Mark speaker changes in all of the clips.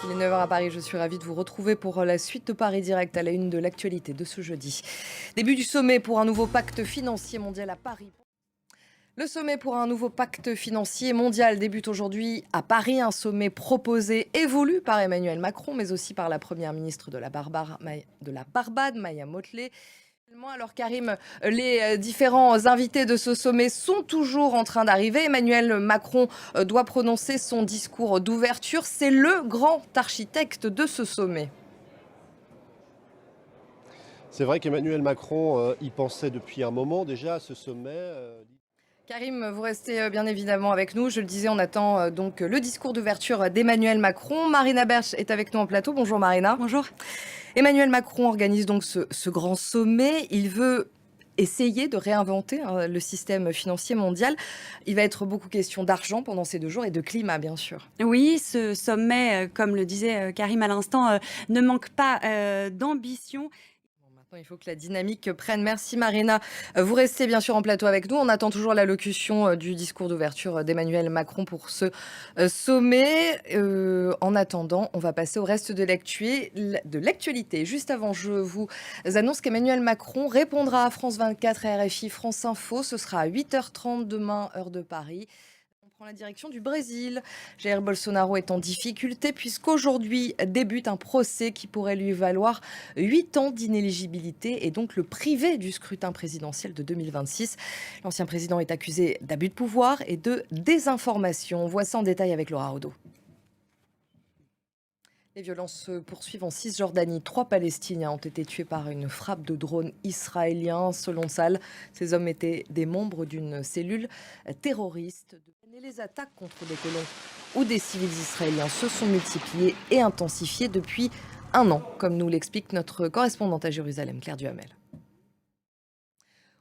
Speaker 1: Il est 9 h à Paris, je suis ravie de vous retrouver pour la suite de Paris Direct à la une de l'actualité de ce jeudi. Début du sommet pour un nouveau pacte financier mondial à Paris. Le sommet pour un nouveau pacte financier mondial débute aujourd'hui à Paris, un sommet proposé et voulu par Emmanuel Macron, mais aussi par la première ministre de la Barbade, Maya Mottley. Alors Karim, les différents invités de ce sommet sont toujours en train d'arriver. Emmanuel Macron doit prononcer son discours d'ouverture. C'est le grand architecte de ce sommet.
Speaker 2: C'est vrai qu'Emmanuel Macron y pensait depuis un moment déjà à ce sommet.
Speaker 1: Karim, vous restez bien évidemment avec nous. Je le disais, on attend donc le discours d'ouverture d'Emmanuel Macron. Marina Berch est avec nous en plateau. Bonjour Marina.
Speaker 3: Bonjour.
Speaker 1: Emmanuel Macron organise donc ce grand sommet. Il veut essayer de réinventer le système financier mondial. Il va être beaucoup question d'argent pendant ces 2 jours et de climat, bien sûr.
Speaker 3: Oui, ce sommet, comme le disait Karim à l'instant, ne manque pas d'ambition.
Speaker 1: Maintenant, il faut que la dynamique prenne. Merci Marina. Vous restez bien sûr en plateau avec nous. On attend toujours l'allocution du discours d'ouverture d'Emmanuel Macron pour ce sommet. En attendant, on va passer au reste de l'actualité. Juste avant, je vous annonce qu'Emmanuel Macron répondra à France 24 et RFI France Info. Ce sera à 8h30 demain, heure de Paris. On prend la direction du Brésil. Jair Bolsonaro est en difficulté puisqu'aujourd'hui débute un procès qui pourrait lui valoir 8 ans d'inéligibilité et donc le priver du scrutin présidentiel de 2026. L'ancien président est accusé d'abus de pouvoir et de désinformation. On voit ça en détail avec Laura Odo. Les violences se poursuivent en Cisjordanie. 3 Palestiniens ont été tués par une frappe de drone israélien. Selon Sal, ces hommes étaient des membres d'une cellule terroriste. Les attaques contre des colons ou des civils israéliens se sont multipliées et intensifiées depuis un an, comme nous l'explique notre correspondante à Jérusalem, Claire Duhamel.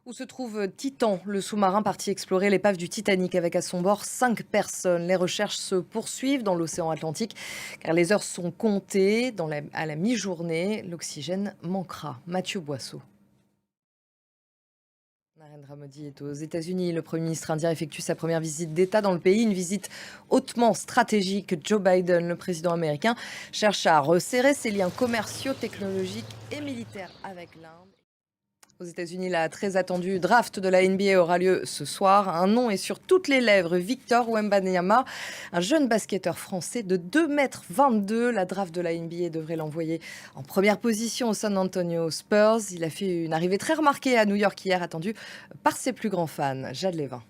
Speaker 1: Où se trouve Titan, le sous-marin parti explorer l'épave du Titanic avec à son bord 5 personnes. Les recherches se poursuivent dans l'océan Atlantique car les heures sont comptées. À la mi-journée, l'oxygène manquera. Mathieu Boisseau. Narendra Modi est aux États-Unis. Le Premier ministre indien effectue sa première visite d'État dans le pays, une visite hautement stratégique. Joe Biden, le président américain, cherche à resserrer ses liens commerciaux, technologiques et militaires avec l'Inde. Aux États-Unis, la très attendue draft de la NBA aura lieu ce soir. Un nom est sur toutes les lèvres, Victor Wembanyama, un jeune basketteur français de 2,22 m. La draft de la NBA devrait l'envoyer en première position au San Antonio Spurs. Il a fait une arrivée très remarquée à New York hier, attendue par ses plus grands fans. Jade Lévin.